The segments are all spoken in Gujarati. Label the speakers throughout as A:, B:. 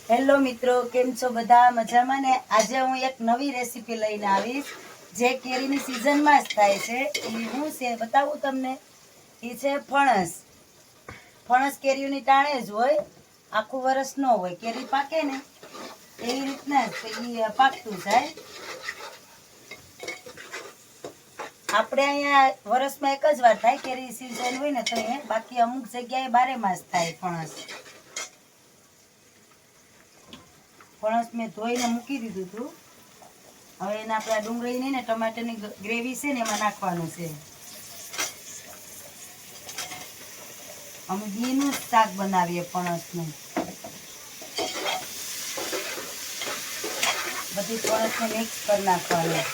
A: હેલો મિત્રો, કેમ છો બધા? મજામાં ને? આજે હું એક નવી રેસીપી લઈને આવીશ જે કેરીની સિઝનમાં જ થાય છે. એ હું છે બતાવું તમને. એ છે ફણસ. ફણસ કેરીઓની ટાણે જ હોય, આખું વરસ ન હોય. કેરી પાકે ને એવી રીતના જ એ પાકતું જાય. આપણે અહીંયા વરસમાં એક જ વાર થાય કેરી સિઝન હોય ને તો બાકી અમુક જગ્યાએ 12 માસ થાય ફણસ. ફણસ મેં ધોઈને મૂકી દીધું હતું. હવે એને આપણે ડુંગળીની ને ટમાટરની ગ્રેવી છે ને એમાં નાખવાનું છે. અમે ઘીનું જ શાક બનાવીએ ફણસનું. બધી ફણસને મિક્સ કરી નાખવાનું.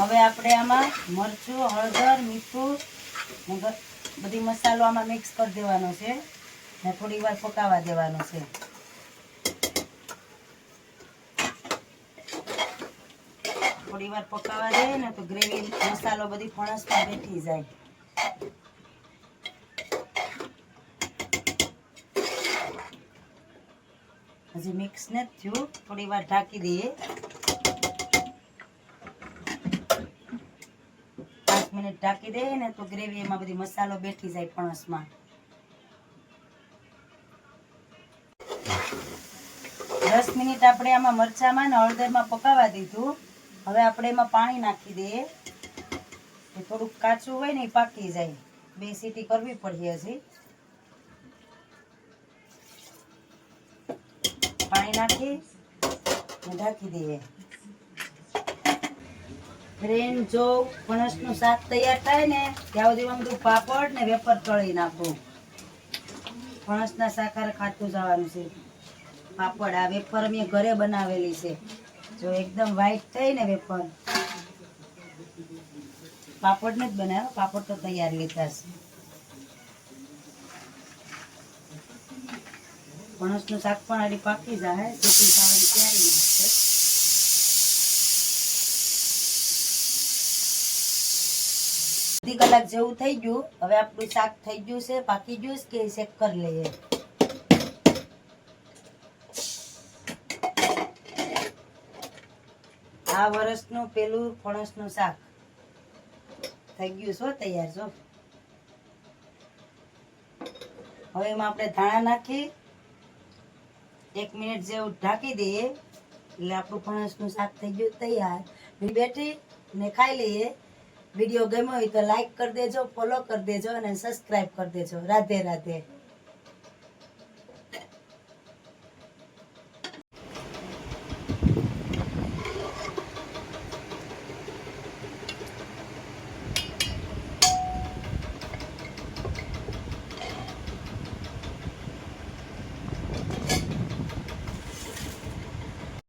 A: હવે આપણે આમાં મરચું, હળદર, મીઠું બધી મસાલો આમાં મિક્સ કરી દેવાનો છે ને થોડી વાર પકાવવા દેવાનો છે. થોડી વાર પકાવવા દે ને તો ગ્રેવી મસાલો બધી ફણસમાં બેઠી જાય. હજી મિક્સ નથી થયું, થોડી વાર ઢાંકી દઈએ. 5 મિનિટ ઢાંકી દઈએ ને તો ગ્રેવી એમાં બધી મસાલો બેઠી જાય ફણસમાં. 10 મિનિટ આપણે આમાં મરચામાં ને હળદરમાં પકાવવા દીધું. હવે આપણે એમાં પાણી નાખી દઈએ. થોડુંક કાચું હોય ને એ પાકી જાય. 2 સીટી કરવી પડે હજી. પાણી નાખી ઢાંકી દઈએ. ફ્રેન્ડ, જો ફણસનું શાક તૈયાર થાય ને ત્યાં સુધી બધું પાપડ ને વેફર તળી નાખું. ફણસના શાક ખાતું જવાનું છે. પાપડ આ વેફર મેં ઘરે બનાવેલી છે. જો એકદમ વ્હાઈટ થઈ ને વેફર. પાપડ ને જ બનાવ્યો, પાપડ તો તૈયાર લીધા છે. ફણસનું શાક પણ આડી પાકી જાય. સીટી ખાવાની તૈયારી નાખશે. અડધી કલાક જેવું થઈ ગયું. હવે આપણું શાક થઈ ગયું છે, પાકી ગયું છે કે ચેક કરી લઈએ. આ વર્ષનું પેલું ફણસનું શાક થઈ ગયું છે તૈયાર. જો હવે એમાં આપણે ધાણા નાખી 1 મિનિટ જેવું ઢાંકી દઈએ એટલે આપણું ફણસનું શાક થઈ ગયું તૈયાર. બેઠી ને ખાઈ લઈએ. વિડીયો ગમ્યો હોય તો લાઈક કરી દેજો, ફોલો કરી દેજો અને સબસ્ક્રાઈબ કરી દેજો. રાધે રાધે.